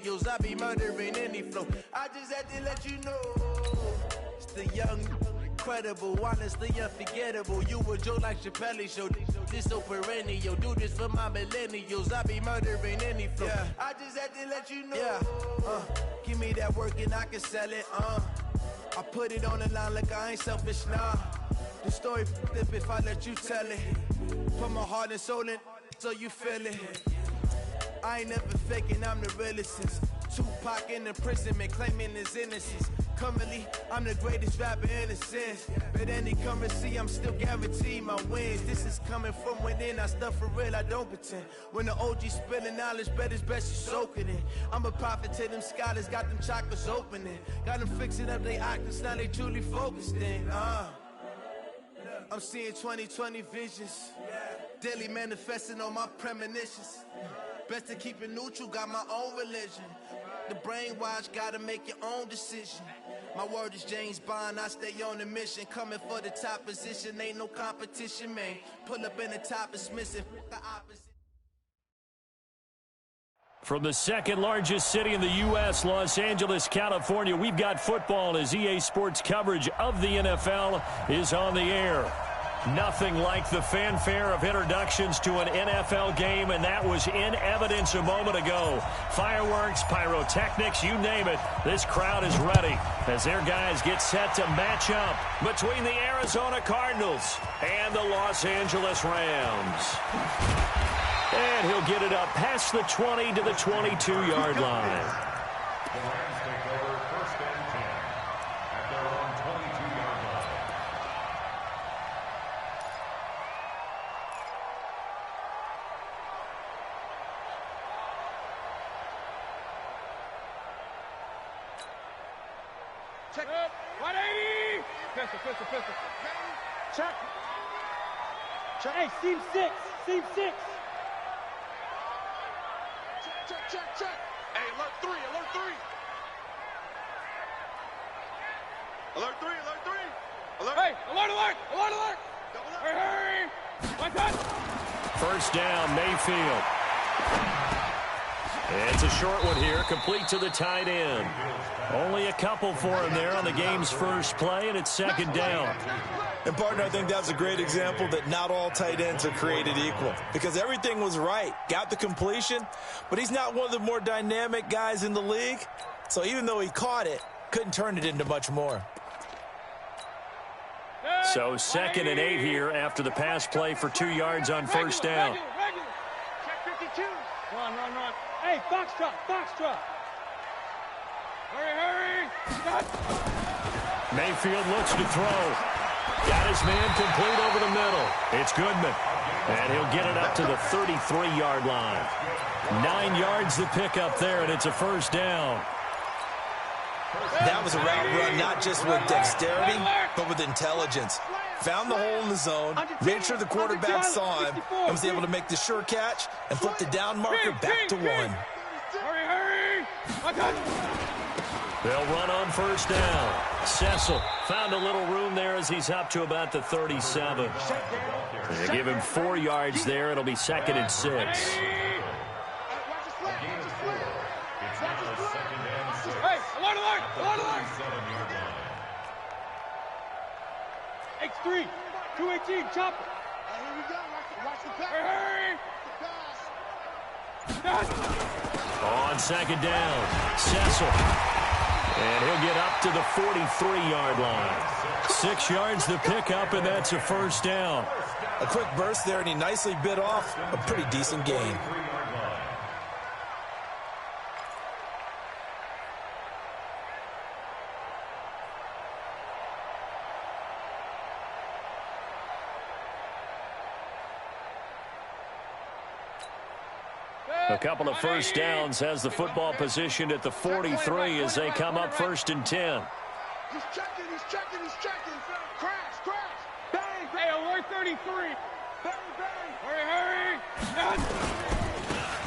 millennials. I be murdering any flow. I just had to let you know. It's the young, incredible, honestly unforgettable. You a joke like Chappelle show. This so perennial. Do this for my millennials. I be murdering any flow. Yeah. I just had to let you know. Yeah. Give me that work and I can sell it. I put it on the line like I ain't selfish, nah. The story flip if I let you tell it. Put my heart and soul in so you feel it. I ain't never faking, I'm the realest since Tupac in imprisonment, claiming his innocence. Currently, I'm the greatest rapper in a sense. But any currency, I'm still guaranteed my wins. This is coming from within, I stuff for real, I don't pretend. When the OG spilling knowledge, bet it's best you soak it in. I'm a prophet to them scholars, got them chakras opening. Got them fixing up their octaves, now they truly focused in. I'm seeing 2020 visions. Daily manifesting on my premonitions. Best to keep it neutral, got my own religion. The brainwash, gotta make your own decision. My word is James Bond, I stay on a mission. Coming for the top position, ain't no competition, man. Pull up in the top, it's missing the opposite. From the second largest city in the U.S., Los Angeles, California, we've got football as EA Sports coverage of the NFL is on the air. Nothing like the fanfare of introductions to an NFL game, and that was in evidence a moment ago. Fireworks, pyrotechnics, you name it. This crowd is ready as their guys get set to match up between the Arizona Cardinals and the Los Angeles Rams. And he'll get it up past the 20 to the 22-yard line. The Rams take over 1st and 10 at their own 22-yard line. Check it. 180. Pistol. Check. Hey, seam 6. Seam 6. Check. Hey, alert 3. Alert 3. Hey, alert. Hurry. One touch. First down, Mayfield. It's a short one here, complete to the tight end. Only a couple for him there on the game's first play, and it's second down. And, partner, I think that's a great example that not all tight ends are created equal because everything was right. Got the completion, but he's not one of the more dynamic guys in the league. So even though he caught it, couldn't turn it into much more. So 2nd and 8 here after the pass play for 2 yards on first down. Check 52. Run. Hey, foxtrot. Hurry. Mayfield looks to throw. Got his man complete over the middle. It's Goodman. And he'll get it up to the 33-yard line. 9 yards to pick up there, and it's a first down. That was a route run not just with dexterity, but with intelligence. Found the hole in the zone, made sure the quarterback saw him, and was able to make the sure catch and flip the down marker back to 1. Hurry. They'll run on first down. Cecil found a little room there as he's up to about the 37. They give him 4 yards there. It'll be 2nd and 6. Hey, alert. X3, 218, chopper. Here we go. Watch the pass. On second down, Cecil. And he'll get up to the 43-yard line. 6 yards to pick up, and that's a first down. A quick burst there, and he nicely bit off a pretty decent gain. A couple of first downs has the football positioned at the 43 as they come up 1st and 10. He's checking. Crash. Bang. Hey, alert 33. Bang. Hurry.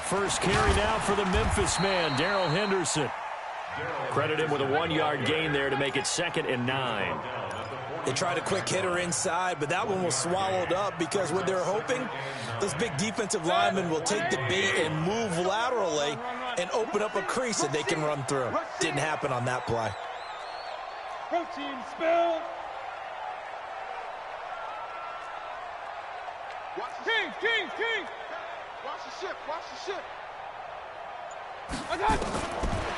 First carry now for the Memphis man, Darrell Henderson. Credit him with a 1-yard gain there to make it 2nd and 9. They tried a quick hitter inside, but that one was swallowed up because what they're hoping, those big defensive linemen will take the bait and move laterally and open up a crease that they can run through. Didn't happen on that play. Protein spill. King. Watch the ship. I got it.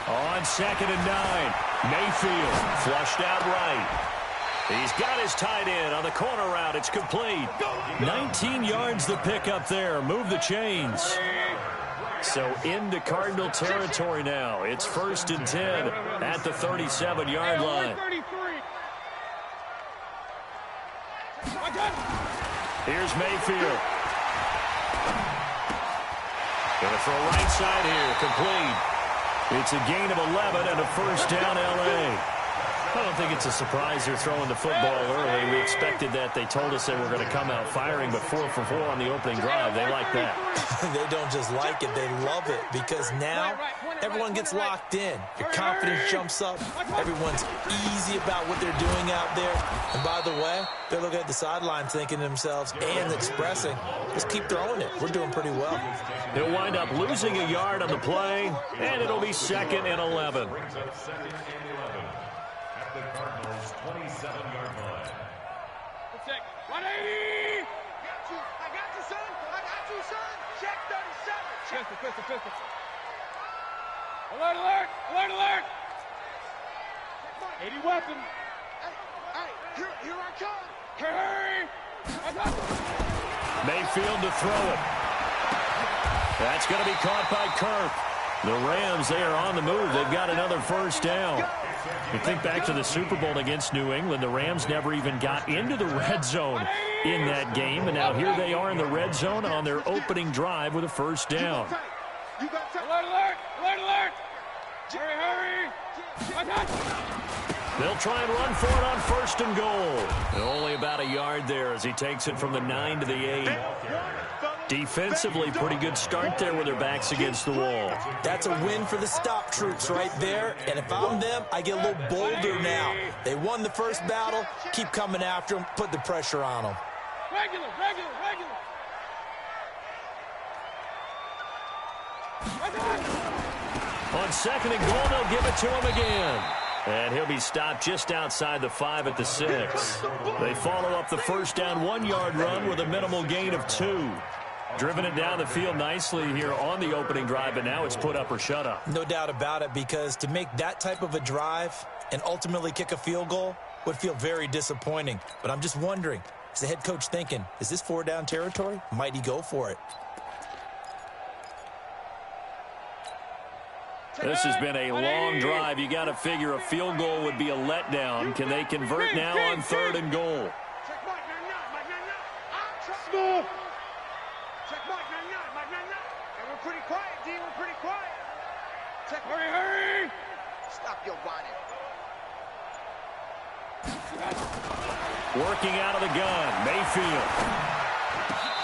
On 2nd and 9, Mayfield flushed out right. He's got his tight end on the corner route. It's complete. 19 yards the pick up there. Move the chains. So into Cardinal territory now. It's 1st and 10 at the 37-yard line. Here's Mayfield. Gonna throw right side here. Complete. It's a gain of 11 and a 1st down, L.A. I don't think it's a surprise they're throwing the football early. We expected that. They told us they were going to come out firing, but 4 for 4 on the opening drive. They like that. They don't just like it, they love it, because now everyone gets locked in. Your confidence jumps up. Everyone's easy about what they're doing out there. And by the way, they're looking at the sideline thinking to themselves and expressing, just keep throwing it. We're doing pretty well. He'll wind up losing a yard on the play, and it'll be 2nd and 11. The Cardinals' 27-yard line. 180! I got you, son. Check 37. Pistol. Alert! 80 weapon. Hey, here I come. Hurry! Mayfield to throw it. That's going to be caught by Kirk. The Rams, they are on the move. They've got another 1st down. You think back to the Super Bowl against New England, the Rams never even got into the red zone in that game, and now here they are in the red zone on their opening drive with a 1st down. Alert! Hurry! They'll try and run for it on 1st and goal. And only about a yard there as he takes it from the 9 to the 8. Defensively, pretty good start there with their backs against the wall. That's a win for the stop troops right there. And if I'm them, I get a little bolder now. They won the first battle. Keep coming after them. Put the pressure on them. Regular. On 2nd and goal, they'll give it to him again. And he'll be stopped just outside the 5 at the 6. They follow up the 1st down 1-yard run with a minimal gain of 2. Driven it down the field nicely here on the opening drive, but now it's put up or shut up. No doubt about it, because to make that type of a drive and ultimately kick a field goal would feel very disappointing. But I'm just wondering, is the head coach thinking, is this 4-down territory? Might he go for it? This has been a long drive. You got to figure a field goal would be a letdown. Can they convert now on 3rd and goal? Small. We're pretty quiet, D. We're pretty quiet. Hurry! Stop your whining. Working out of the gun, Mayfield.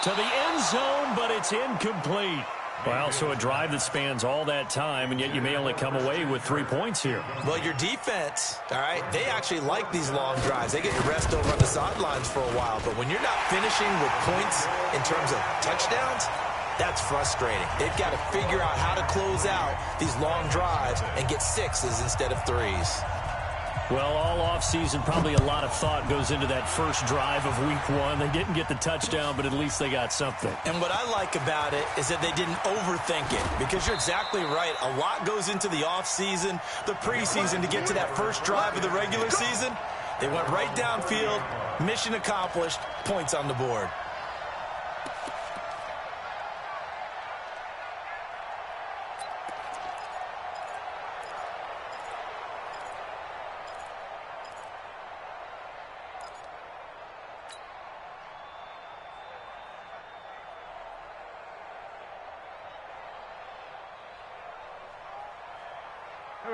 To the end zone, but it's incomplete. Well, so a drive that spans all that time, and yet you may only come away with 3 points here. Well, your defense, all right, they actually like these long drives. They get you rest over on the sidelines for a while. But when you're not finishing with points in terms of touchdowns, that's frustrating. They've got to figure out how to close out these long drives and get 6s instead of 3s. Well, all offseason, probably a lot of thought goes into that first drive of week 1. They didn't get the touchdown, but at least they got something. And what I like about it is that they didn't overthink it, because you're exactly right. A lot goes into the offseason, the preseason, to get to that first drive of the regular season. They went right downfield, mission accomplished, points on the board.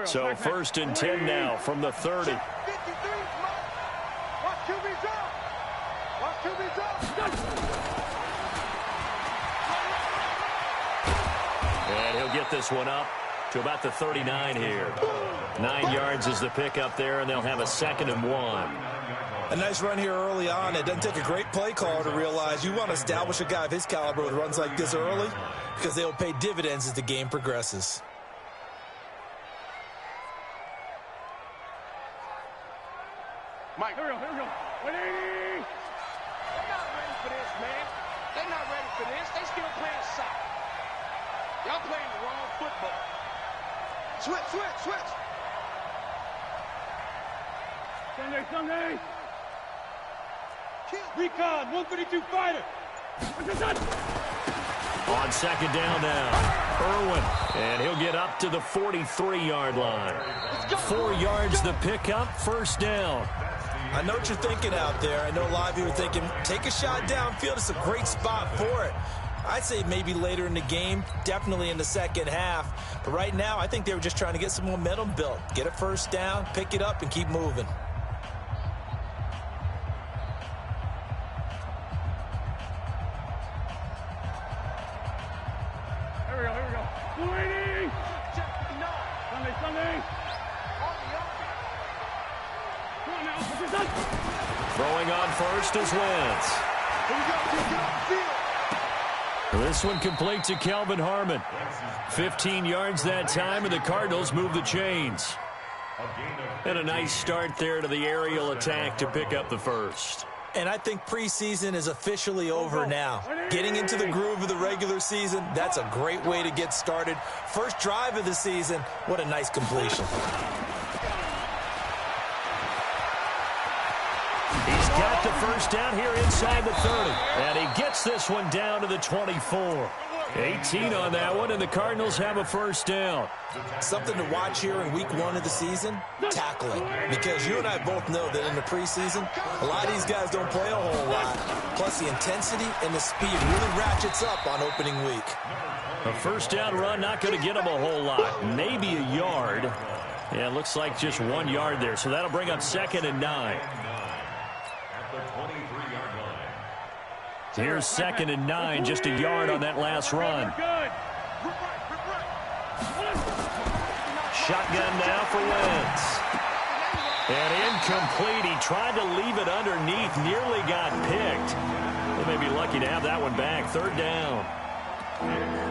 So 1st and 10 now from the 30. 53. Watch QB drop. And he'll get this one up to about the 39 here. 9 yards is the pickup there, and they'll have a 2nd and 1. A nice run here early on. It doesn't take a great play caller to realize you want to establish a guy of his caliber with runs like this early, because they'll pay dividends as the game progresses. Mike, here we go. 180. They're not ready for this, man. They're not ready for this. They still playing soccer. Y'all playing the wrong football. Switch. Sunday. Recon, 132 fighter. On second down now, Irwin, and he'll get up to the 43-yard line. 4 yards the pickup, first down. I know what you're thinking out there. I know a lot of you are thinking, take a shot downfield. It's a great spot for it. I'd say maybe later in the game, definitely in the second half. But right now, I think they were just trying to get some momentum built. Get a first down, pick it up, and keep moving. Here we go. 280. Sunday. Come on now, this is done. Throwing on first is Wentz. Here we go. Get off the field. This one complete to Kelvin Harmon. 15 yards that time, and the Cardinals move the chains. And a nice start there to the aerial attack to pick up the first. And I think preseason is officially over now. Getting into the groove of the regular season, that's a great way to get started. First drive of the season, what a nice completion. He's got the first down here inside the 30. And he gets this one down to the 24. 18 on that one, and the Cardinals have a first down. Something to watch here in week 1 of the season, tackling. Because you and I both know that in the preseason, a lot of these guys don't play a whole lot. Plus the intensity and the speed really ratchets up on opening week. A first down run, not going to get him a whole lot. Maybe a yard. Yeah, it looks like just 1 yard there. So that'll bring up 2nd and 9. Here's 2nd and 9, just a yard on that last run. Shotgun now for Wentz. And incomplete. He tried to leave it underneath, nearly got picked. They may be lucky to have that one back. 3rd down.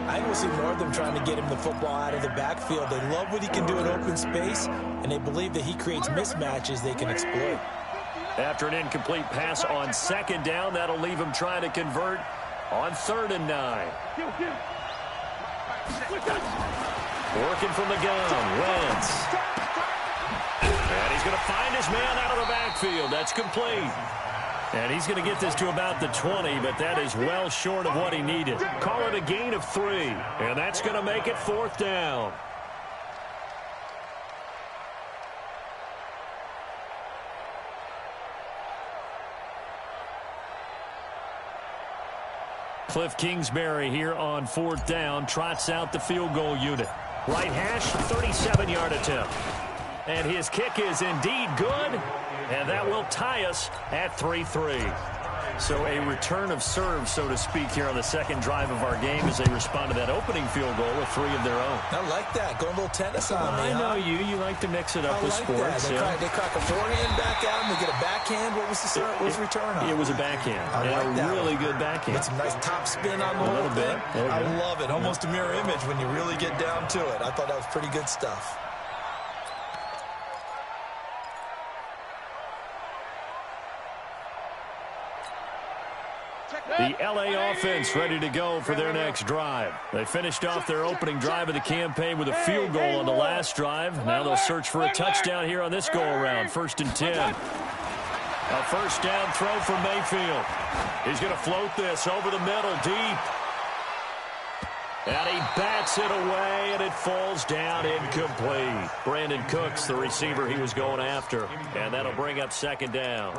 I think we'll see more of them trying to get him the football out of the backfield. They love what he can do in open space, and they believe that he creates mismatches they can exploit. After an incomplete pass on 2nd down, that'll leave him trying to convert on 3rd and 9. Working from the gun, Wentz. And he's going to find his man out of the backfield. That's complete. And he's going to get this to about the 20, but that is well short of what he needed. Call it a gain of 3, and that's going to make it 4th down. Cliff Kingsbury here on 4th down, trots out the field goal unit. Right hash, 37-yard attempt. And his kick is indeed good, and that will tie us at 3-3. So a return of serve, so to speak, here on the 2nd drive of our game as they respond to that opening field goal with 3 of their own. I like that. Going a little tennis on me, I know you. You like to mix it up with sports. They crack a forehand back at him. They get a backhand. What was the return on? It was a backhand. I like that. Really good backhand. Get some nice top spin on the whole thing. I love it. Almost a mirror image when you really get down to it. I thought that was pretty good stuff. The LA offense ready to go for their next drive. They finished off their opening drive of the campaign with a field goal on the last drive. Now they'll search for a touchdown here on this go-around. 1st and 10. A first down throw for Mayfield. He's going to float this over the middle, deep. And he bats it away, and it falls down incomplete. Brandon Cooks, the receiver he was going after. And that'll bring up 2nd down.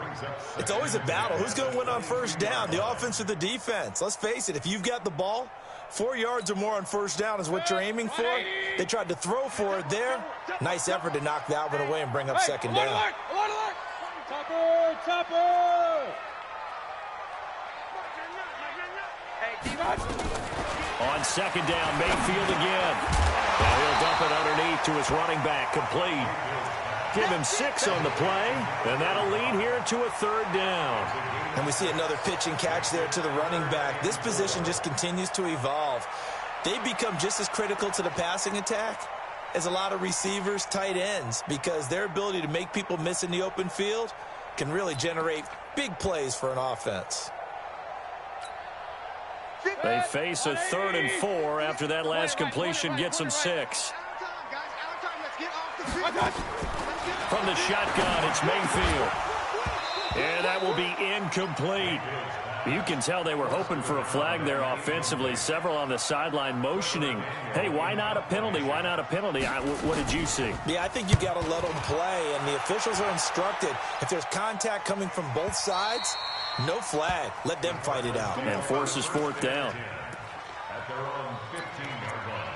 It's always a battle. Who's going to win on first down, the offense or the defense? Let's face it, if you've got the ball, 4 yards or more on first down is what you're aiming for. They tried to throw for it there. Nice effort to knock that one away and bring up 2nd down. Topper! On 2nd down, Mayfield again. Now he'll dump it underneath to his running back, complete. Give him 6 on the play, and that'll lead here to a 3rd down. And we see another pitch and catch there to the running back. This position just continues to evolve. They become just as critical to the passing attack as a lot of receivers, tight ends, because their ability to make people miss in the open field can really generate big plays for an offense. They face a 3rd and 4 after that last completion gets them 6. From the shotgun, it's Mayfield. And that will be incomplete. You can tell they were hoping for a flag there offensively. Several on the sideline motioning, hey, why not a penalty? Why not a penalty? What did you see? Yeah, I think you got to let them play, and the officials are instructed. If there's contact coming from both sides, no flag. Let them fight it out. And forces 4th down. At their own 15-yard line.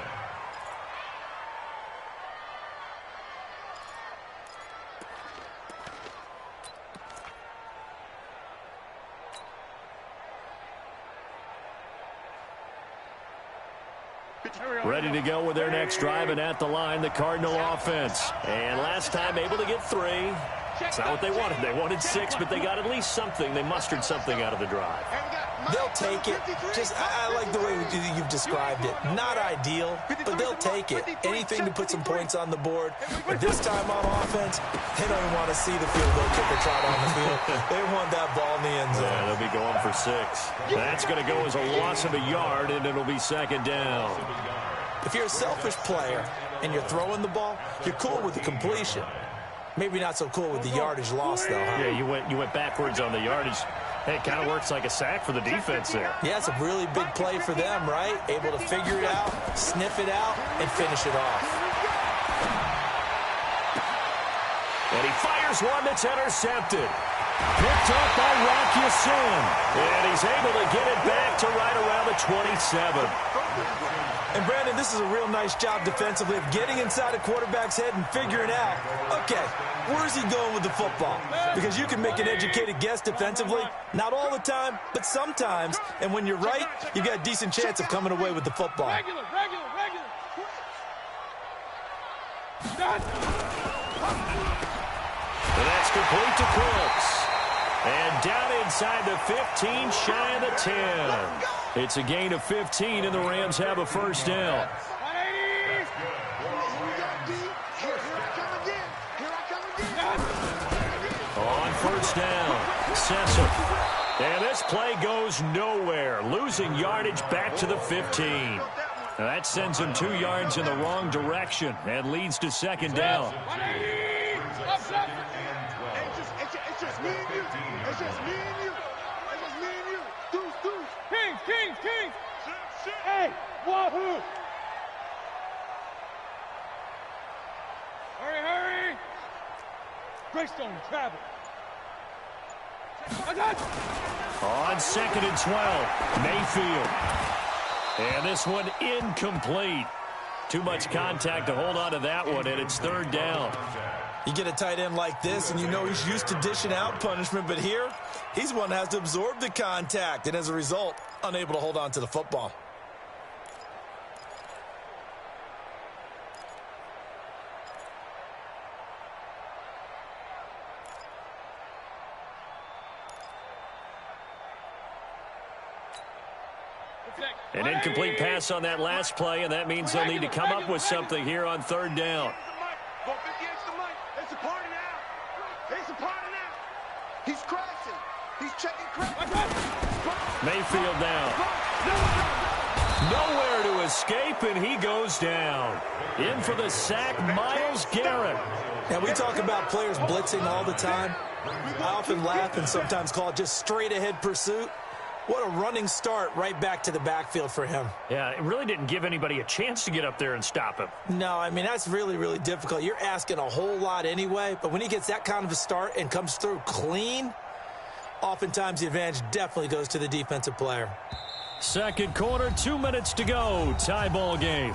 Ready to go with their next drive, and at the line, the Cardinal offense. And last time able to get 3. It's not what they wanted. They wanted 6, but they got at least something. They mustered something out of the drive. They'll take it. I like the way you've described it. Not ideal, but they'll take it. Anything to put some points on the board. But this time on offense, they don't even want to see the field goal kicker trot on the field. They want that ball in the end zone. Yeah, they'll be going for 6. That's going to go as a loss of a yard, and it'll be 2nd down. If you're a selfish player and you're throwing the ball, you're cool with the completion. Maybe not so cool with the yardage loss, though, huh? Yeah, you went backwards on the yardage. Hey, it kind of works like a sack for the defense there. Yeah, it's a really big play for them, right? Able to figure it out, sniff it out, and finish it off. And he fires one that's intercepted. Picked up by Rocky Sin. And he's able to get it back to right around the 27. And, Brandon, this is a real nice job defensively of getting inside a quarterback's head and figuring out, okay, where's he going with the football? Because you can make an educated guess defensively, not all the time, but sometimes. And when you're right, you've got a decent chance of coming away with the football. Regular. And that's complete to Cooks. And down inside the 15, shy of the 10. It's a gain of 15, and the Rams have a 1st down. On 1st down, Cecil. And this play goes nowhere, losing yardage back to the 15. Now that sends him 2 yards in the wrong direction and leads to 2nd down. It's just me and you. It's just me and you. It's just me and you. Deuce. Kings. Hey, wahoo. Hurry. Greystone, travel. On 2nd and 12, Mayfield. And this one incomplete. Too much contact to hold on to that one, and it's 3rd down. You get a tight end like this, and you know he's used to dishing out punishment, but here, he's one that has to absorb the contact, and as a result, unable to hold on to the football. An incomplete pass on that last play, and that means they'll need to come up with something here on 3rd down. Go 50 extra Mike. It's a party now. He's crashing. He's checking crack. Mayfield now. Nowhere to escape, and he goes down. In for the sack, Myles Garrett. Now, we talk about players blitzing all the time. I often laugh and sometimes call it just straight-ahead pursuit. What a running start right back to the backfield for him. Yeah, it really didn't give anybody a chance to get up there and stop him. No, I mean, that's really, really difficult. You're asking a whole lot anyway, but when he gets that kind of a start and comes through clean, oftentimes the advantage definitely goes to the defensive player. 2nd quarter, 2 minutes to go. Tie ball game.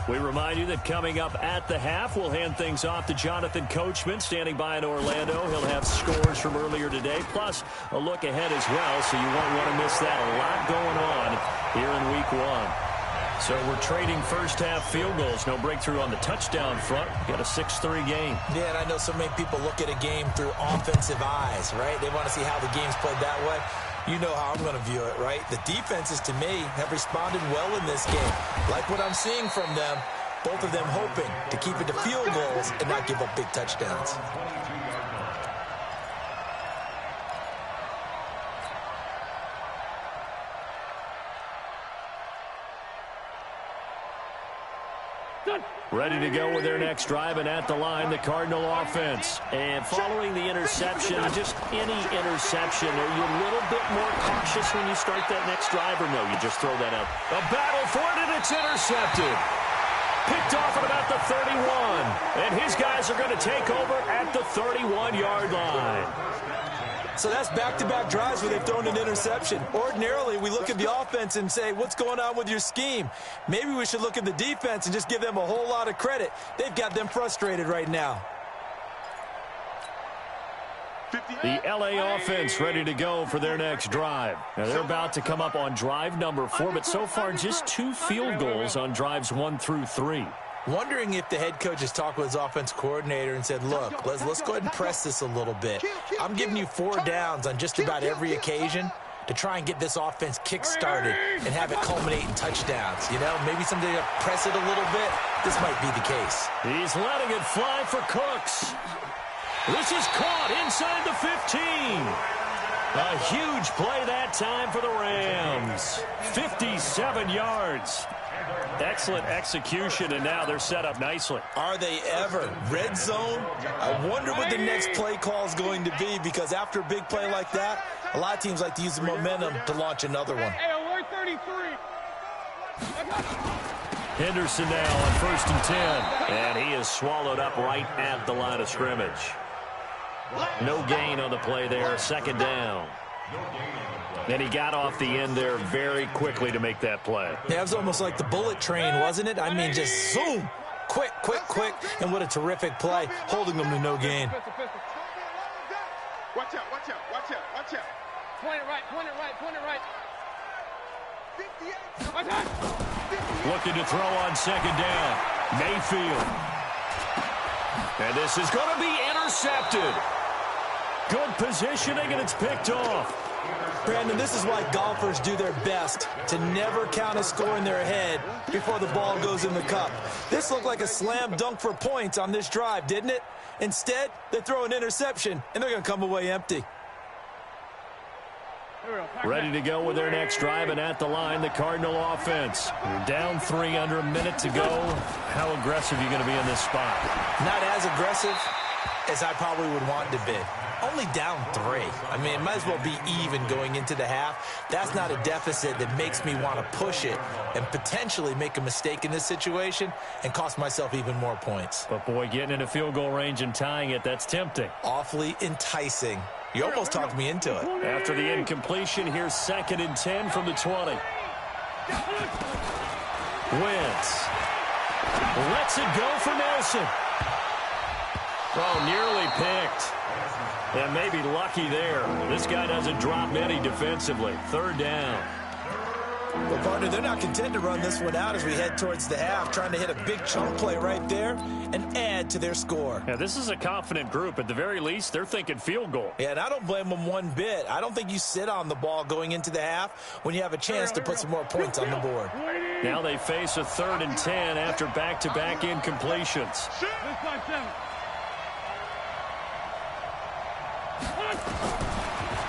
We remind you that coming up at the half, we'll hand things off to Jonathan Coachman, standing by in Orlando. He'll have scores from earlier today, plus a look ahead as well, so you won't want to miss that. A lot going on here in Week 1. So we're trading first-half field goals. No breakthrough on the touchdown front. Got a 6-3 game. Yeah, and I know so many people look at a game through offensive eyes, right? They want to see how the game's played that way. You know how I'm going to view it, right? The defenses, to me, have responded well in this game. Like what I'm seeing from them, Both of them hoping to keep it to field goals and not give up big touchdowns. Ready to go with their next drive, and at the line, the Cardinal offense. And following the interception, just any interception, are you a little bit more cautious when you start that next drive, or no, you just throw that out? A battle for it, and it's intercepted. Picked off at about the 31. And his guys are going to take over at the 31-yard line. So that's back-to-back drives where they've thrown an interception. Ordinarily, we look at the offense and say, what's going on with your scheme? Maybe we should look at the defense and just give them a whole lot of credit. They've got them frustrated right now. The LA offense ready to go for their next drive. Now, they're about to come up on drive number 4, but so far just 2 field goals on drives 1 through 3. Wondering if the head coach has talked with his offense coordinator and said, look, let's go ahead and press this a little bit. I'm giving you 4 downs on just about every occasion to try and get this offense kick-started and have it culminate in touchdowns. You know, maybe someday to press it a little bit. This might be the case. He's letting it fly for Cooks. This is caught inside the 15. A huge play that time for the Rams. 57 yards. Excellent execution, and now they're set up nicely. Are they ever? Red zone? I wonder what the next play call is going to be, because after a big play like that, a lot of teams like to use the momentum to launch another one. Hey, alert 33. Henderson now on 1st and 10. And he is swallowed up right at the line of scrimmage. No gain on the play there, 2nd down. And he got off the end there very quickly to make that play. Yeah, it was almost like the bullet train, wasn't it? I mean, just zoom. Quick. And what a terrific play, holding them to no gain. Watch out. Point it right. 58. Looking to throw on 2nd down. Mayfield. And this is going to be intercepted. Good positioning, and it's picked off. Brandon, this is why golfers do their best to never count a score in their head before the ball goes in the cup. This looked like a slam dunk for points on this drive, didn't it? Instead, they throw an interception, and they're going to come away empty. Ready to go with their next drive, and at the line, the Cardinal offense. You're down 3 under a minute to go. How aggressive are you going to be in this spot? Not as aggressive as I probably would want to be. Only down 3. I mean, it might as well be even going into the half. That's not a deficit that makes me want to push it and potentially make a mistake in this situation and cost myself even more points. But, boy, getting into field goal range and tying it, that's tempting. Awfully enticing. You almost talked me into it. After the incompletion, here's 2nd and 10 from the 20. Wentz lets it go for Nelson. Oh, nearly picked. And maybe lucky there. This guy doesn't drop any defensively. 3rd down. Well, partner, they're not content to run this one out as we head towards the half, trying to hit a big chunk play right there and add to their score. Yeah, this is a confident group. At the very least, they're thinking field goal. Yeah, and I don't blame them one bit. I don't think you sit on the ball going into the half when you have a chance to put some more points on the board. Now they face a 3rd and 10 after back-to-back incompletions.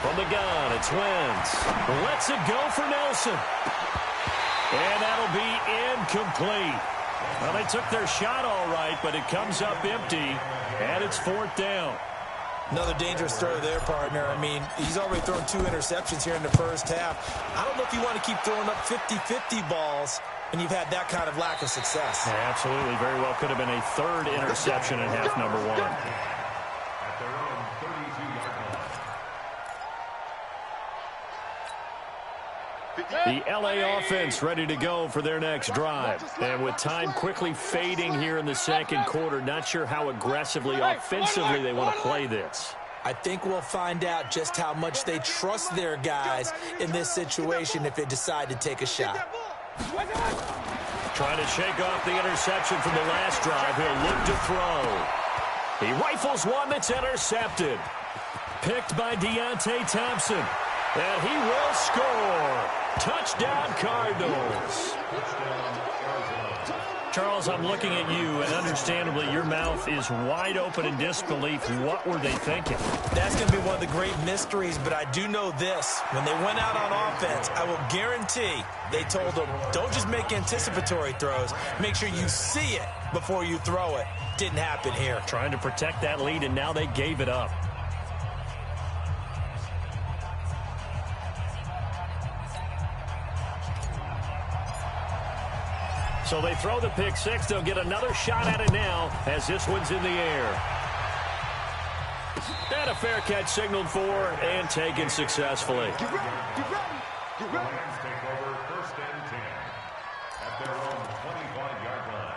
From the gun, it's Wentz. Lets it go for Nelson. And that'll be incomplete. Well, they took their shot all right, but it comes up empty, and it's 4th down. Another dangerous throw there, partner. I mean, he's already thrown 2 interceptions here in the first half. I don't know if you want to keep throwing up 50-50 balls when you've had that kind of lack of success. Yeah, absolutely. Very well could have been a 3rd interception in half number 1. The LA offense ready to go for their next drive. And with time quickly fading here in the 2nd quarter, not sure how aggressively, offensively they want to play this. I think we'll find out just how much they trust their guys in this situation if they decide to take a shot. Trying to shake off the interception from the last drive. He'll look to throw. He rifles one that's intercepted. Picked by Deontay Thompson. And he will score. Touchdown, Cardinals. Charles, I'm looking at you, and understandably, your mouth is wide open in disbelief. What were they thinking? That's going to be one of the great mysteries, but I do know this. When they went out on offense, I will guarantee they told them, don't just make anticipatory throws. Make sure you see it before you throw it. Didn't happen here. Trying to protect that lead, and now they gave it up. So they throw the pick six. They'll get another shot at it now as this one's in the air. And a fair catch signaled for and taken successfully. Get ready, get ready, get ready. Lions take over 1st and 10 at their own 25-yard line.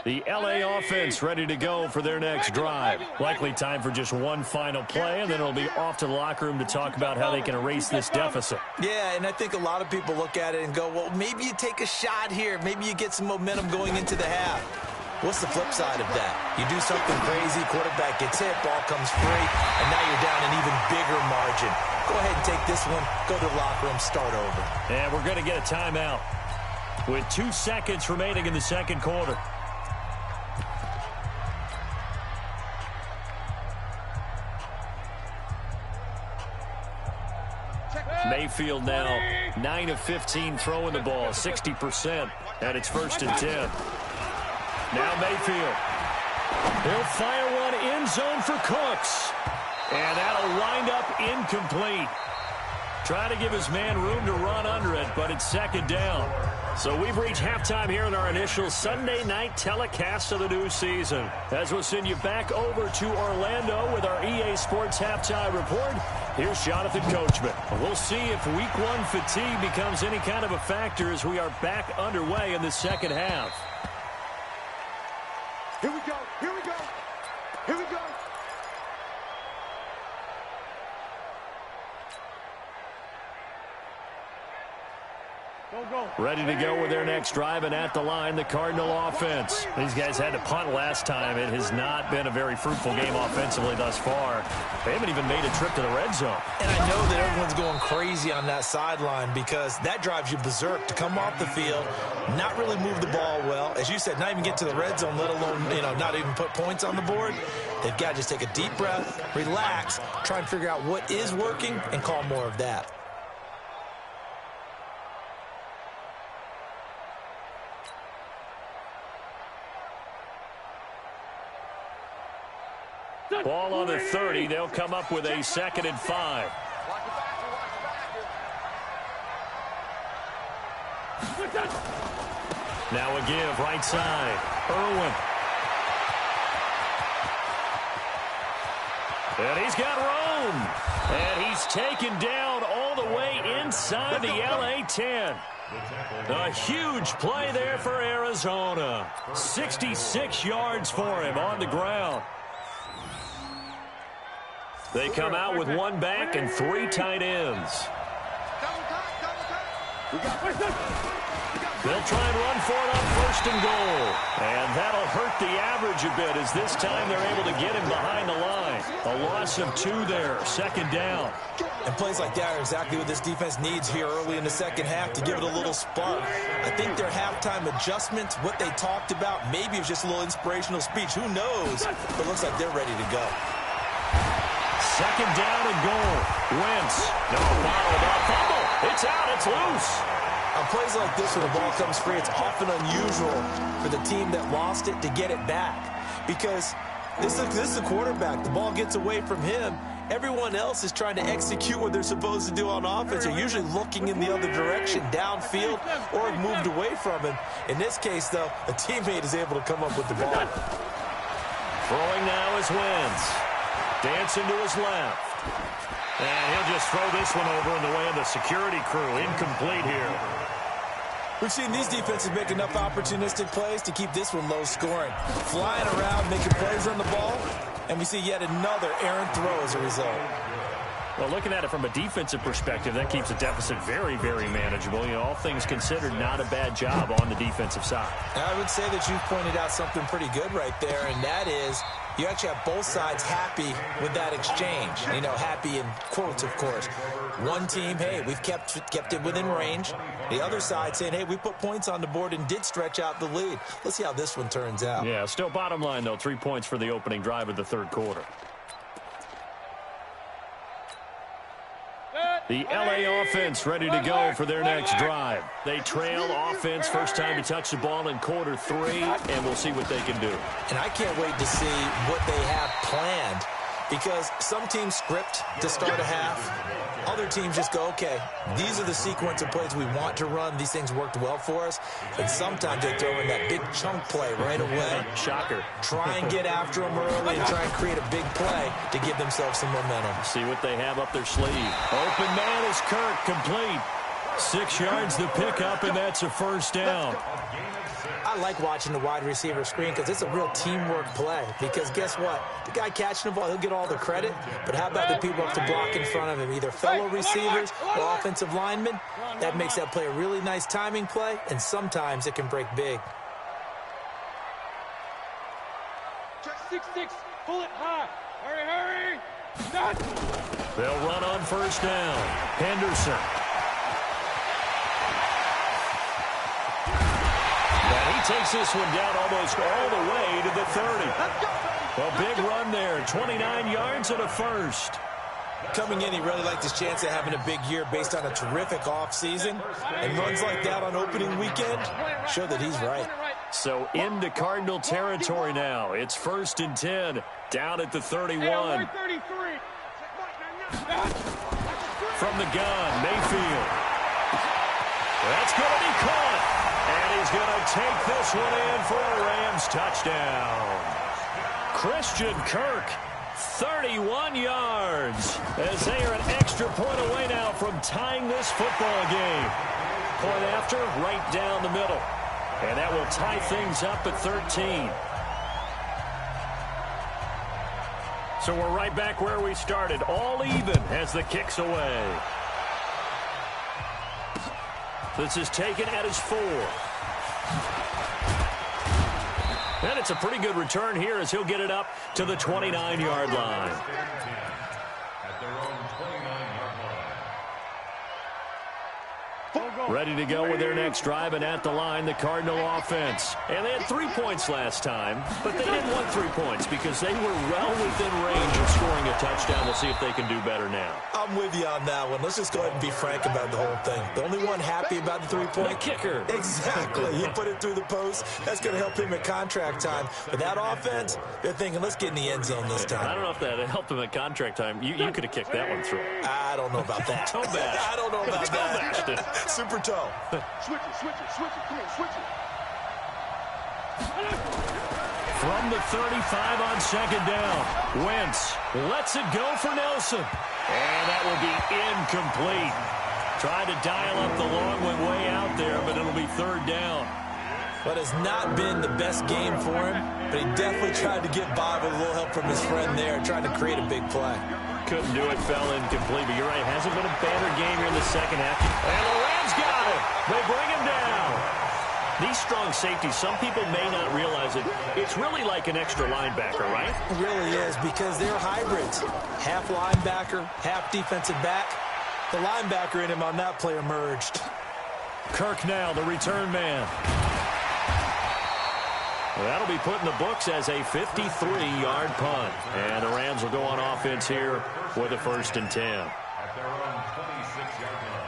The LA offense ready to go for their next drive. Likely time for just one final play, and then it'll be off to the locker room to talk about how they can erase this deficit. Yeah, and I think a lot of people look at it and go, well, maybe you take a shot here. Maybe you get some momentum going into the half. What's the flip side of that? You do something crazy, quarterback gets hit, ball comes free, and now you're down an even bigger margin. Go ahead and take this one, go to the locker room, start over. And we're going to get a timeout with 2 seconds remaining in the second quarter. Mayfield now 9 of 15 throwing the ball, 60%, and it's 1st and 10. Now Mayfield. He'll fire one end zone for Cooks. And that'll wind up incomplete. Trying to give his man room to run under it, but it's 2nd down. So we've reached halftime here in our initial Sunday night telecast of the new season. As we'll send you back over to Orlando with our EA Sports halftime report, here's Jonathan Coachman. We'll see if week 1 fatigue becomes any kind of a factor as we are back underway in the second half. Here we go, here we go, here we go. Ready to go with their next drive, and at the line, the Cardinal offense. These guys had to punt last time. It has not been a very fruitful game offensively thus far. They haven't even made a trip to the red zone. And I know that everyone's going crazy on that sideline because that drives you berserk to come off the field, not really move the ball well. As you said, not even get to the red zone, let alone, not even put points on the board. They've got to just take a deep breath, relax, try and figure out what is working, and call more of that. Ball on the 30. They'll come up with a 2nd and 5. Now a give, right side. Irwin. And he's got room. And he's taken down all the way inside the LA 10. A huge play there for Arizona. 66 yards for him on the ground. They come out with 1 back and 3 tight ends. They'll try and run for it on 1st and goal. And that'll hurt the average a bit as this time they're able to get him behind the line. A loss of 2 there, 2nd down. And plays like that are exactly what this defense needs here early in the second half to give it a little spark. I think their halftime adjustments, what they talked about, maybe it was just a little inspirational speech. Who knows? But it looks like they're ready to go. 2nd down and goal. Wentz. No, followed up. Fumble. It's out. It's loose. On plays like this where the ball comes free, it's often unusual for the team that lost it to get it back. Because this is a quarterback. The ball gets away from him. Everyone else is trying to execute what they're supposed to do on offense. They're usually looking in the other direction, downfield, or have moved away from him. In this case, though, a teammate is able to come up with the ball. Throwing now is Wentz. Dancing to his left. And he'll just throw this one over in the way of the security crew. Incomplete here. We've seen these defenses make enough opportunistic plays to keep this one low scoring. Flying around, making plays on the ball, and we see yet another errant throw as a result. Well, looking at it from a defensive perspective, that keeps the deficit very, very manageable. You know, all things considered, not a bad job on the defensive side. I would say that you've pointed out something pretty good right there, and that is you actually have both sides happy with that exchange. You know, happy in quotes, of course. One team, hey, we've kept it within range. The other side saying, hey, we put points on the board and did stretch out the lead. Let's see how this one turns out. Yeah, still bottom line, though, 3 points for the opening drive of the third quarter. The LA offense ready to go for their next drive. They trail offense, first time to touch the ball in quarter 3, and we'll see what they can do. And I can't wait to see what they have planned, because some teams script to start a half. Other teams just go, okay, these are the sequence of plays we want to run. These things worked well for us. And sometimes they throw in that big chunk play right away. Shocker. Try and get after them early and try and create a big play to give themselves some momentum. See what they have up their sleeve. Open man is Kirk, complete. 6 yards the pickup, and that's a first down. I like watching the wide receiver screen because it's a real teamwork play. Because guess what? The guy catching the ball, he'll get all the credit. But how about the people up to block in front of him, either fellow receivers or offensive linemen? That makes that play a really nice timing play, and sometimes it can break big. Check 6-6. Pull it high. Hurry, hurry. Not. They'll run on first down. Henderson. And he takes this one down almost all the way to the 30. A big run there, 29 yards and a first. Coming in, he really liked his chance of having a big year based on a terrific offseason. And runs like that on opening weekend show that he's right. So into Cardinal territory now. It's 1st and 10, down at the 31. From the gun, Mayfield. That's going to be caught. And he's going to take this one in for a Rams touchdown. Christian Kirk, 31 yards, as they are an extra point away now from tying this football game. Point after, right down the middle. And that will tie things up at 13. So we're right back where we started, all even as the kick's away. This is taken at his 4. And it's a pretty good return here as he'll get it up to the 29-yard line. At their own 29-yard line. Ready to go with their next drive, and at the line, the Cardinal offense. And they had 3 points last time, but they didn't want 3 points because they were well within range of scoring a touchdown. We'll see if they can do better now. I'm with you on that one. Let's just go ahead and be frank about the whole thing. The only one happy about the 3-point? The kicker. Exactly. He put it through the post. That's going to help him at contract time. But that offense, they're thinking, let's get in the end zone this time. I don't know if that helped him at contract time. You could have kicked that one through. I don't know about that. Toe bash. I don't know about Toe that. Super toe. Switch it. Come on, switch it. From the 35 on second down, Wentz lets it go for Nelson. And that will be incomplete. Tried to dial up the long one way out there, but it'll be 3rd down. But it's not been the best game for him, but he definitely tried to get by with a little help from his friend there, trying to create a big play. Couldn't do it, fell incomplete, but you're right, hasn't been a banner game here in the second half. And the Rams got it. They bring him down. These strong safeties, some people may not realize it. It's really like an extra linebacker, right? It really is, because they're hybrids. Half linebacker, half defensive back. The linebacker in him on that play emerged. Kirk now, the return man. Well, that'll be put in the books as a 53-yard punt. And the Rams will go on offense here with a 1st and 10. At their own 26-yard line.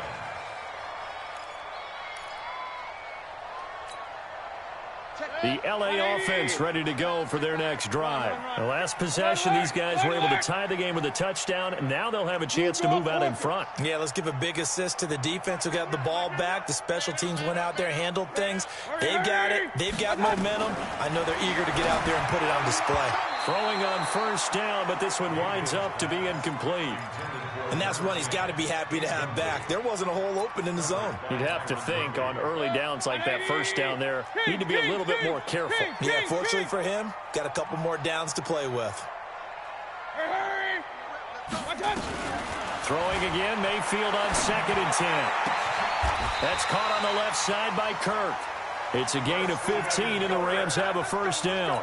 The LA offense ready to go for their next drive. The last possession, these guys were able to tie the game with a touchdown, and now they'll have a chance to move out in front. Yeah, let's give a big assist to the defense who got the ball back. The special teams went out there, handled things. They've got it. They've got momentum. I know they're eager to get out there and put it on display. Throwing on first down, but this one winds up to be incomplete. And that's one he's got to be happy to have back. There wasn't a hole open in the zone. You'd have to think on early downs like that first down there, need to be a little bit more careful. Yeah, fortunately for him, got a couple more downs to play with. Hurry! Watch out! Throwing again, Mayfield on 2nd and 10. That's caught on the left side by Kirk. It's a gain of 15, and the Rams have a first down.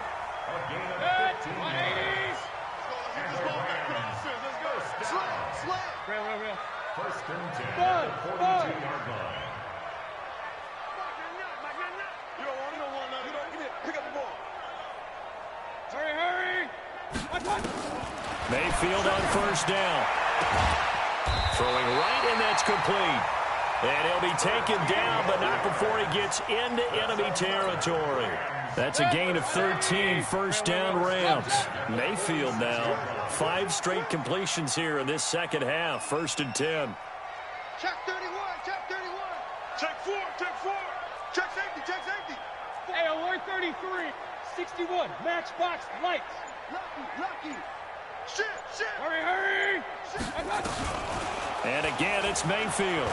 First and 10 at the 42-yard line. You don't want nothing. Pick up the ball. Hurry. Mayfield on first down. Throwing right, and that's complete. And he'll be taken down, but not before he gets into enemy territory. That's a gain of 13, first down Rams. Mayfield now, 5 straight completions here in this second half, 1st and 10. Check 31. Check 4. Check safety. Hey, alert 33. 61. Matchbox lights. Lucky. Shit. Hurry. And again, it's Mayfield.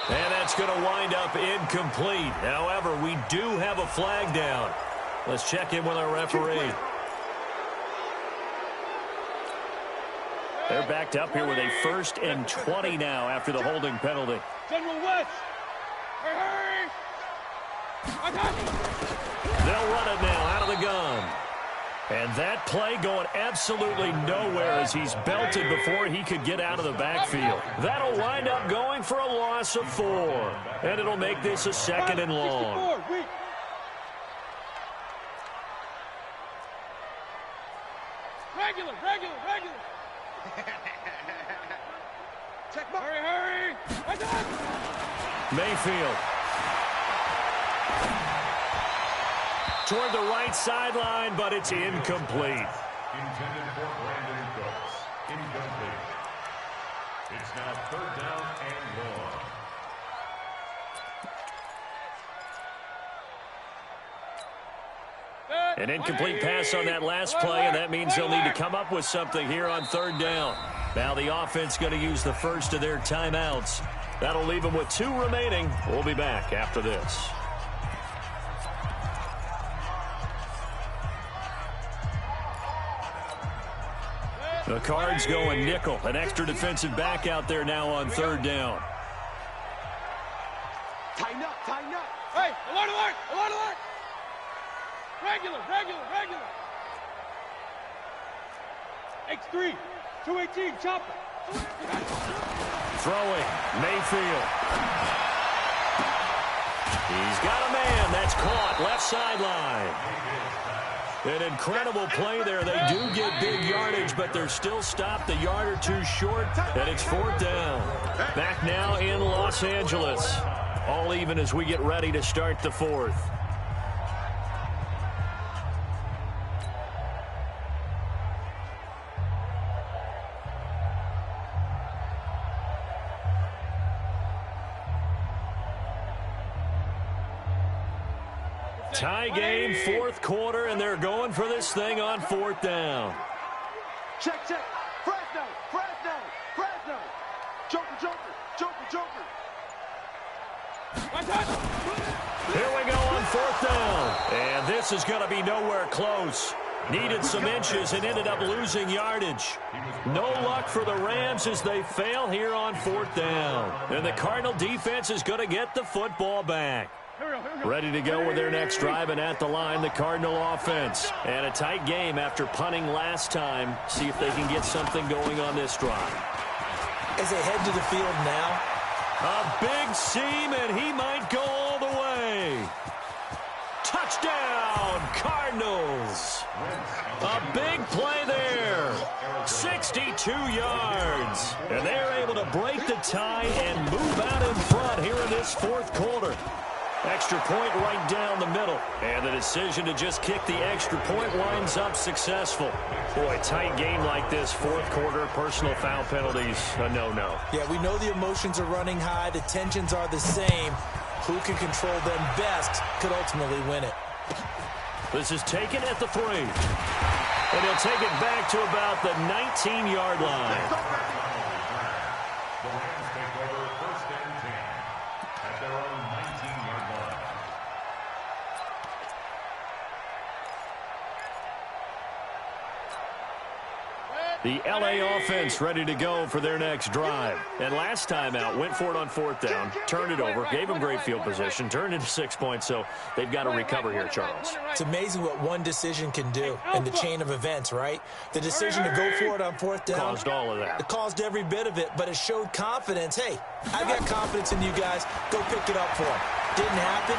And that's going to wind up incomplete. However, we do have a flag down. Let's check in with our referee. They're backed up here with a 1st and 20 now after the holding penalty. General West. Hurry. They'll run it now out of the gun. And that play going absolutely nowhere as he's belted before he could get out of the backfield. That'll wind up going for a loss of 4. And it'll make this a 2nd and long. Regular. Check mark. Hurry. Mayfield. Toward the right sideline, but it's incomplete. Intended for Brandon Cooks. Incomplete. It's now 3rd down and 1. An incomplete pass on that last play, and that means they'll need to come up with something here on 3rd down. Now the offense going to use the first of their timeouts. That'll leave them with 2 remaining. We'll be back after this. The Cards going nickel. An extra defensive back out there now on 3rd down. Tighten up. Hey, alert. Regular. X3. 218. Chopper. Throwing. Mayfield. He's got a man. That's caught. Left sideline. An incredible play there. They do get big yardage, but they're still stopped a yard or 2 short, and it's 4th down. Back now in Los Angeles. All even as we get ready to start the 4th. Tie game, 4th quarter, and they're going for this thing on 4th down. Check. Fresno. Joker. Here we go on 4th down. And this is going to be nowhere close. Needed some inches and ended up losing yardage. No luck for the Rams as they fail here on 4th down. And the Cardinal defense is going to get the football back. Ready to go with their next drive, and at the line, the Cardinal offense. And a tight game after punting last time. See if they can get something going on this drive. As they head to the field now. A big seam, and he might go all the way. Touchdown, Cardinals. A big play there. 62 yards. And they're able to break the tie and move out in front here in this 4th quarter. Extra point right down the middle. And the decision to just kick the extra point winds up successful. Boy, tight game like this, 4th quarter, personal foul penalties, a no-no. Yeah, we know the emotions are running high. The tensions are the same. Who can control them best could ultimately win it. This is taken at the 3. And he'll take it back to about the 19-yard line. The Rams take over 1st and 10 at their own 19-yard line. The LA offense ready to go for their next drive. And last time out, went for it on 4th down, turned it over, gave them great field position, turned into 6 points, so they've got to recover here, Charles. It's amazing what one decision can do in the chain of events, right? The decision to go for it on 4th down. Caused all of that. It caused every bit of it, but it showed confidence. Hey, I've got confidence in you guys. Go pick it up for them. Didn't happen.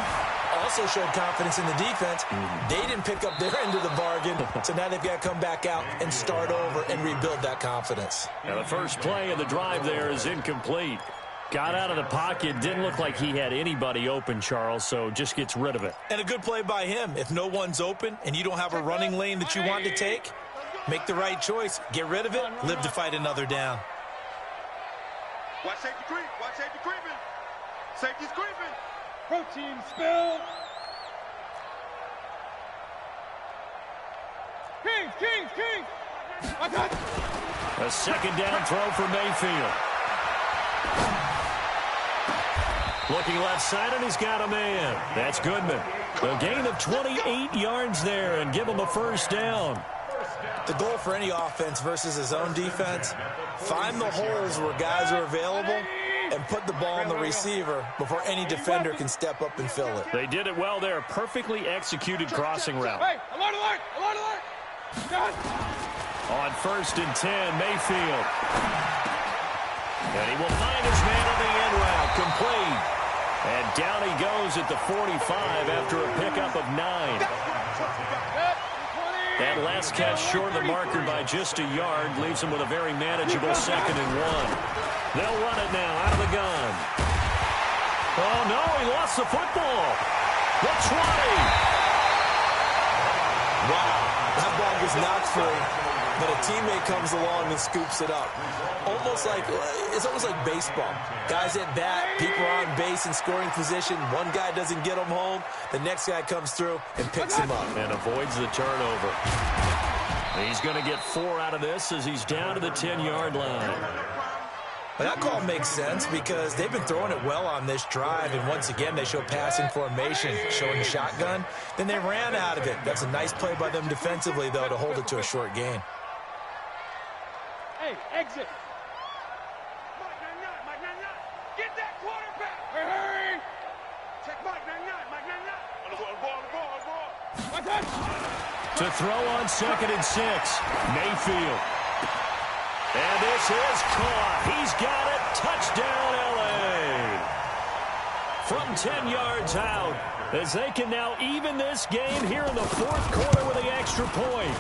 Also showed confidence in the defense. They didn't pick up their end of the bargain, so now they've got to come back out and start over and rebuild that confidence. Now the first play of the drive there is incomplete. Got out of the pocket, didn't look like he had anybody open, Charles, so just gets rid of it. And a good play by him. If no one's open and you don't have a running lane that you want to take, make the right choice. Get rid of it, live to fight another down. Watch safety creep. Watch safety creeping. Safety's creeping. Protein spill. Kings. A second down throw for Mayfield. Looking left side, and he's got a man. That's Goodman. A gain of 28 yards there and give him a first down. The goal for any offense versus his own defense, find the holes where guys are available and put the ball on the receiver before any defender can step up and fill it. They did it well there. Perfectly executed crossing route. Hey, alert. On 1st and 10, Mayfield. And he will find his man on the end route. Complete. And down he goes at the 45 after a pickup of 9. That last catch short of the marker by just a yard leaves him with a very manageable 2nd and 1. They'll run it now out of the gun. Oh, no, he lost the football. The 20. Wow, that ball was knocked free, but a teammate comes along and scoops it up. It's almost like baseball. Guys at bat, people are on base in scoring position. One guy doesn't get him home. The next guy comes through and picks him up. And avoids the turnover. He's going to get 4 out of this as he's down to the 10-yard line. Well, that call makes sense because they've been throwing it well on this drive, and once again they show passing formation, showing the shotgun. Then they ran out of it. That's a nice play by them defensively, though, to hold it to a short gain. Hey, exit. Get that quarterback. Hey. Check Mike 99. On the ball. To throw on 2nd and 6, Mayfield. And this is caught. He's got it. Touchdown, L.A. From 10 yards out, as they can now even this game here in the 4th quarter with the extra point.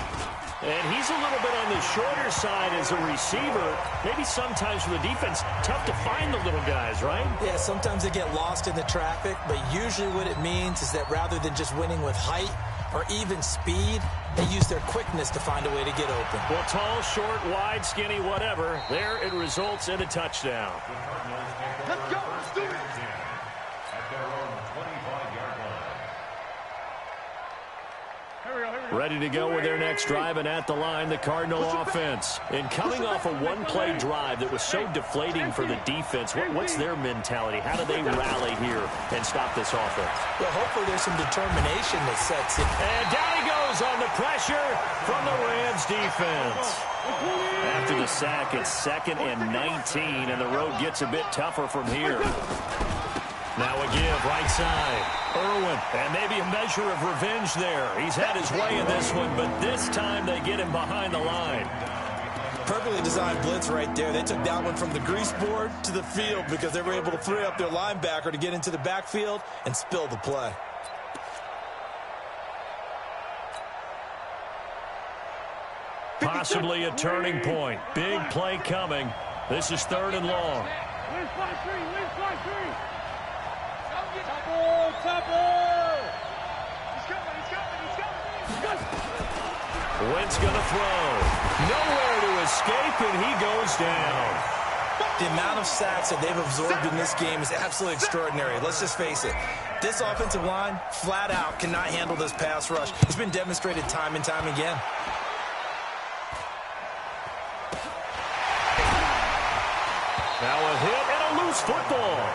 And he's a little bit on the shorter side as a receiver. Maybe sometimes for the defense, tough to find the little guys, right? Yeah, sometimes they get lost in the traffic, but usually what it means is that rather than just winning with height or even speed, they use their quickness to find a way to get open. Well, tall, short, wide, skinny, whatever. There it results in a touchdown. Let's go. Let's do it. At their own 25-yard line. Ready to go with their next drive, and at the line, the Cardinal offense. And coming off a one-play drive that was so deflating for the defense, what's their mentality? How do they rally here and stop this offense? Well, hopefully there's some determination that sets in. And down he goes on the pressure from the Rams defense. After the sack, it's 2nd and 19, and the road gets a bit tougher from here. Now a give, right side. Irwin, and maybe a measure of revenge there. He's had his way in this one, but this time they get him behind the line. Perfectly designed blitz right there. They took that one from the grease board to the field because they were able to free up their linebacker to get into the backfield and spill the play. Possibly a turning point. Big play coming. This is 3rd and long. Win 5-3. Topple. Wentz going to throw. Nowhere to escape, and he goes down. The amount of sacks that they've absorbed in this game is absolutely extraordinary. Let's just face it. This offensive line, flat out, cannot handle this pass rush. It's been demonstrated time and time again. Now a hit and a loose football.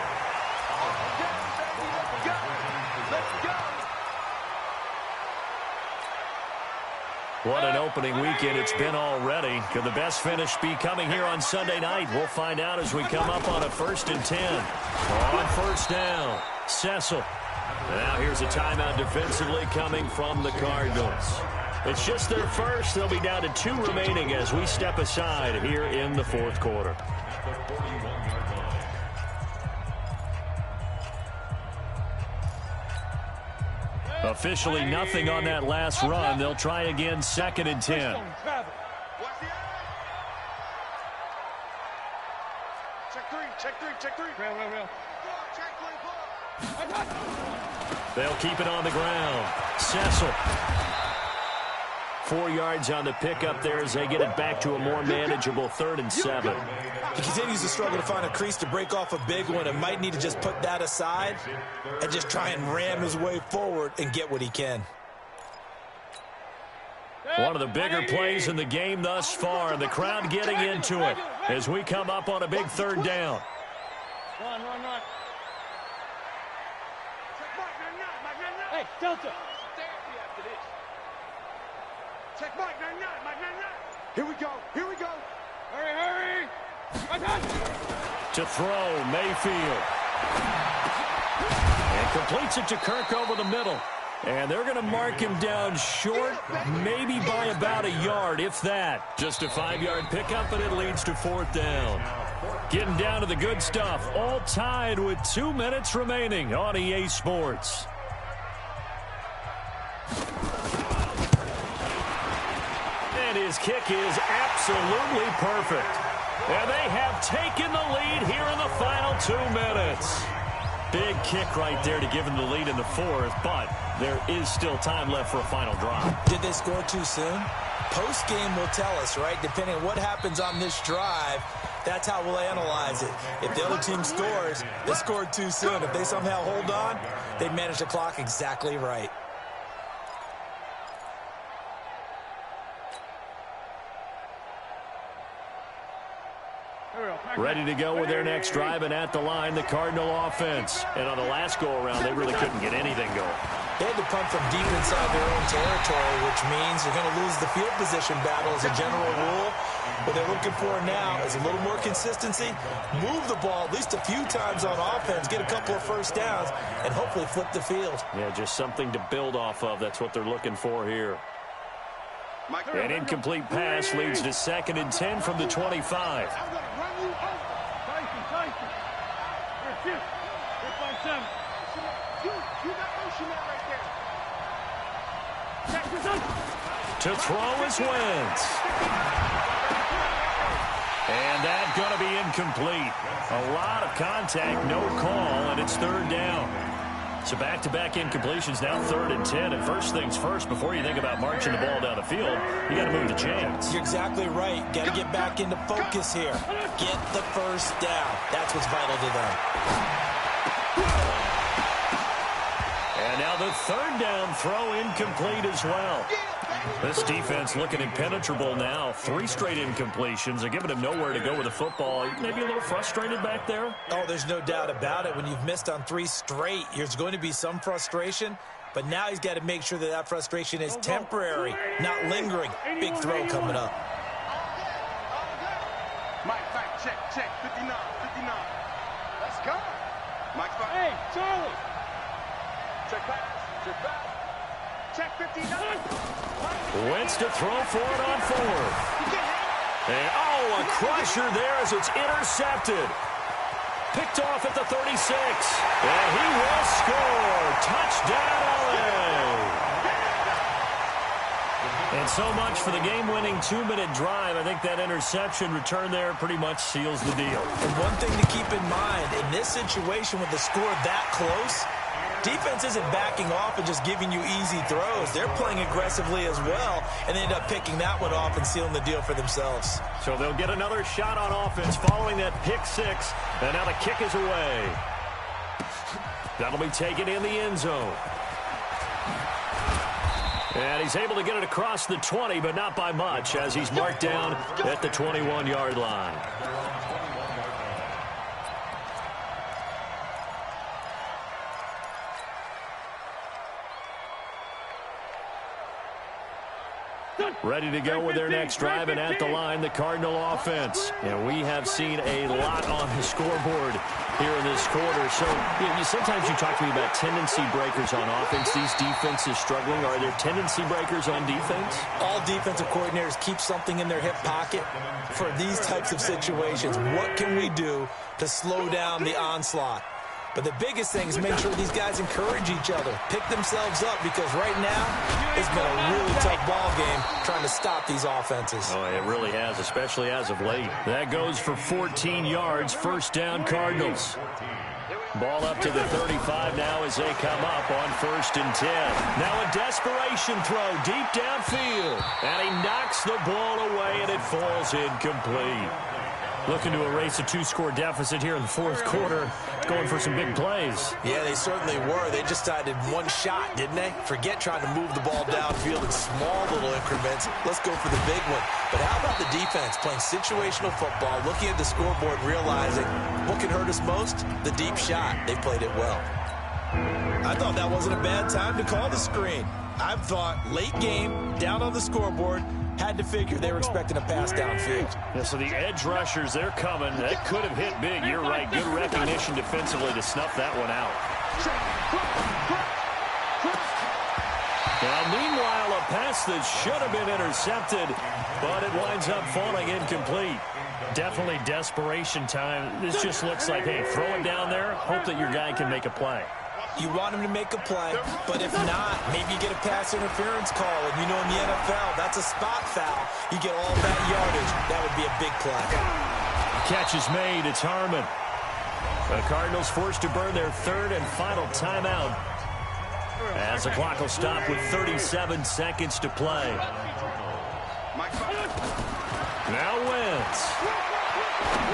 What an opening weekend it's been already. Could the best finish be coming here on Sunday night? We'll find out as we come up on a 1st and 10. On first down, Cecil. Now here's a timeout defensively coming from the Cardinals. It's just their first. They'll be down to 2 remaining as we step aside here in the 4th quarter. Officially nothing on that last run. They'll try again 2nd and 10. Check three. Rail. They'll keep it on the ground. Cecil. 4 yards on the pickup there as they get it back to a more manageable 3rd and 7. He continues to struggle to find a crease to break off a big one and might need to just put that aside and just try and ram his way forward and get what he can. One of the bigger plays in the game thus far. The crowd getting into it as we come up on a big 3rd down. Run. Hey, Delta. Check Mike 99. Here we go. Hurry. To throw, Mayfield. And completes it to Kirk over the middle. And they're going to mark him down short, maybe by about a yard, if that. Just a 5-yard pickup, and it leads to 4th down. Getting down to the good stuff. All tied with 2 minutes remaining on EA Sports. And his kick is absolutely perfect. And they have taken the lead here in the final 2 minutes. Big kick right there to give them the lead in the 4th, but there is still time left for a final drive. Did they score too soon? Post-game will tell us, right? Depending on what happens on this drive, that's how we'll analyze it. If the other team scores, they scored too soon. If they somehow hold on, they manage the clock exactly right. Ready to go with their next drive, and at the line, the Cardinal offense. And on the last go-around, they really couldn't get anything going. They had to punt from deep inside their own territory, which means they're going to lose the field position battle as a general rule. What they're looking for now is a little more consistency, move the ball at least a few times on offense, get a couple of first downs, and hopefully flip the field. Yeah, just something to build off of. That's what they're looking for here. An incomplete pass leads to 2nd and 10 from the 25. To throw is Wentz. And that's going to be incomplete. A lot of contact, no call, and it's 3rd down. So back-to-back incompletions, now 3rd and 10. And first things first, before you think about marching the ball down the field, you got to move the chains. You're exactly right. Got to get back into focus here. Get the first down. That's what's vital to them. And now the 3rd down throw incomplete as well. This defense looking impenetrable now. 3 straight incompletions. They're giving him nowhere to go with the football. Maybe a little frustrated back there? Oh, there's no doubt about it. When you've missed on 3 straight, there's going to be some frustration. But now he's got to make sure that that frustration is temporary, not lingering. Big throw coming up. Mike, check. 59. Let's go. Mike, Hey, Charlie. Check back. Check 59. Wentz to throw for it on 4th. And, a crusher there as it's intercepted. Picked off at the 36. And he will score. Touchdown, LA. And so much for the game-winning 2-minute drive. I think that interception return there pretty much seals the deal. And one thing to keep in mind, in this situation with the score that close, defense isn't backing off and just giving you easy throws. They're playing aggressively as well, and they end up picking that one off and sealing the deal for themselves. So they'll get another shot on offense following that pick 6, and now the kick is away. That'll be taken in the end zone. And he's able to get it across the 20, but not by much, as he's marked down at the 21-yard line. Ready to go with their next drive, and at the line, the Cardinal offense. And we have seen a lot on the scoreboard here in this quarter. So sometimes you talk to me about tendency breakers on offense. These defenses struggling. Are there tendency breakers on defense? All defensive coordinators keep something in their hip pocket for these types of situations. What can we do to slow down the onslaught? But the biggest thing is make sure these guys encourage each other, pick themselves up, because right now it's been a really tough ball game trying to stop these offenses. Oh, it really has, especially as of late. That goes for 14 yards, first down Cardinals. Ball up to the 35 now as they come up on 1st and 10. Now a desperation throw deep downfield. And he knocks the ball away, and it falls incomplete. Looking to erase a 2-score deficit here in the 4th quarter. Going for some big plays. Yeah, they certainly were. They just decided one shot, didn't they? Forget trying to move the ball downfield in small little increments. Let's go for the big one. But how about the defense playing situational football, looking at the scoreboard, realizing what can hurt us most? The deep shot. They played it well. I thought that wasn't a bad time to call the screen. I thought late game, down on the scoreboard, had to figure they were expecting a pass downfield. Yeah, so the edge rushers, they're coming. That could have hit big. You're right. Good recognition defensively to snuff that one out. Now, meanwhile, a pass that should have been intercepted, but it winds up falling incomplete. Definitely desperation time. This just looks like, hey, throw it down there, hope that your guy can make a play. You want him to make a play, but if not, maybe you get a pass interference call. And you know in the NFL, that's a spot foul. You get all that yardage. That would be a big play. Catch is made. It's Harmon. The Cardinals forced to burn their 3rd and final timeout as the clock will stop with 37 seconds to play. Now Wentz.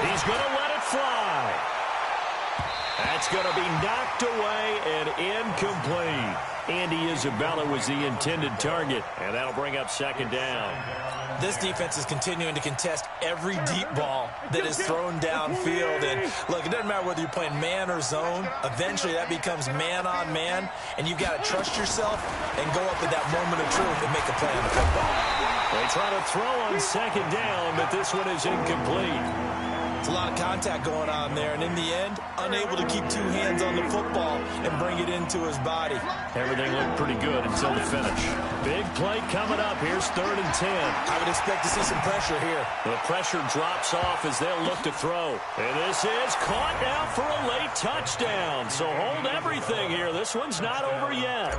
He's going to let it fly. That's going to be knocked away and incomplete. Andy Isabella was the intended target, and that'll bring up 2nd down. This defense is continuing to contest every deep ball that is thrown downfield. And, look, it doesn't matter whether you're playing man or zone. Eventually, that becomes man-on-man, and you've got to trust yourself and go up at that moment of truth and make a play on the football. They try to throw on 2nd down, but this one is incomplete. It's a lot of contact going on there, and in the end, unable to keep 2 hands on the football and bring it into his body. Everything looked pretty good until the finish. Big play coming up. Here's 3rd and 10. I would expect to see some pressure here. The pressure drops off as they'll look to throw. And this is caught now for a late touchdown. So hold everything here. This one's not over yet.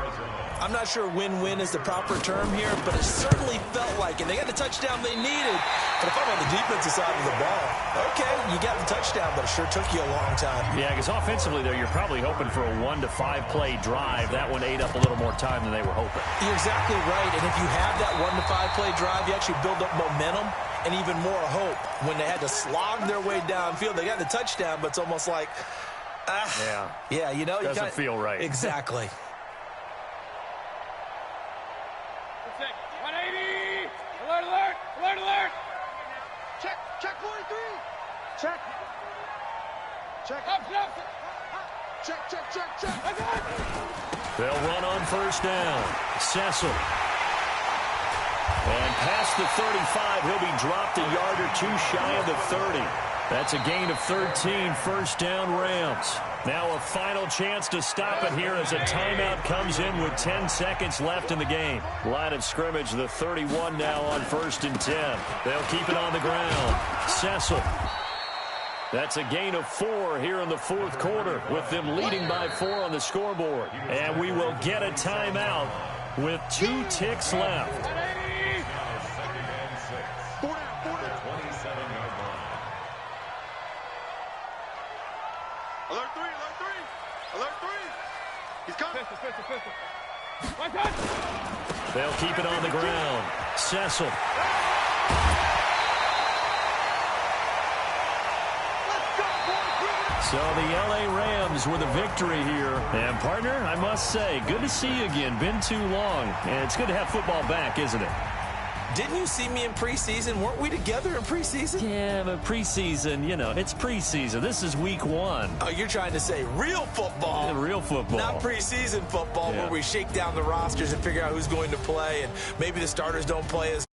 I'm not sure win-win is the proper term here, but it certainly felt like it. They got the touchdown they needed. But if I'm on the defensive side of the ball, okay, you got the touchdown, but it sure took you a long time. Yeah, because offensively, though, you're probably hoping for a 1 to 5 play drive. That one ate up a little more time than they were hoping. You're exactly right, and if you have that 1 to 5 play drive, you actually build up momentum and even more hope. When they had to slog their way downfield, they got the touchdown, but it's almost like, yeah, you know. Doesn't feel right. Exactly. 180! Alert, alert! Alert, alert! Check 43. Check. They'll run on 1st down. Cecil. And past the 35, he'll be dropped a yard or 2 shy of the 30. That's a gain of 13, 1st down Rams. Now a final chance to stop it here as a timeout comes in with 10 seconds left in the game. Line of scrimmage, the 31 now on 1st and 10. They'll keep it on the ground. Cecil. That's a gain of 4 here in the 4th quarter with them leading by 4 on the scoreboard. And we will get a timeout with 2 ticks left. Alert 3, alert 3, alert 3. He's coming. Pistol. They'll keep it on the ground. Cecil. So the L.A. Rams with a victory here. And, partner, I must say, good to see you again. Been too long. And it's good to have football back, isn't it? Didn't you see me in preseason? Weren't we together in preseason? Yeah, but preseason, it's preseason. This is week 1. Oh, you're trying to say real football. Yeah, real football. Not preseason football where we shake down the rosters and figure out who's going to play, and maybe the starters don't play as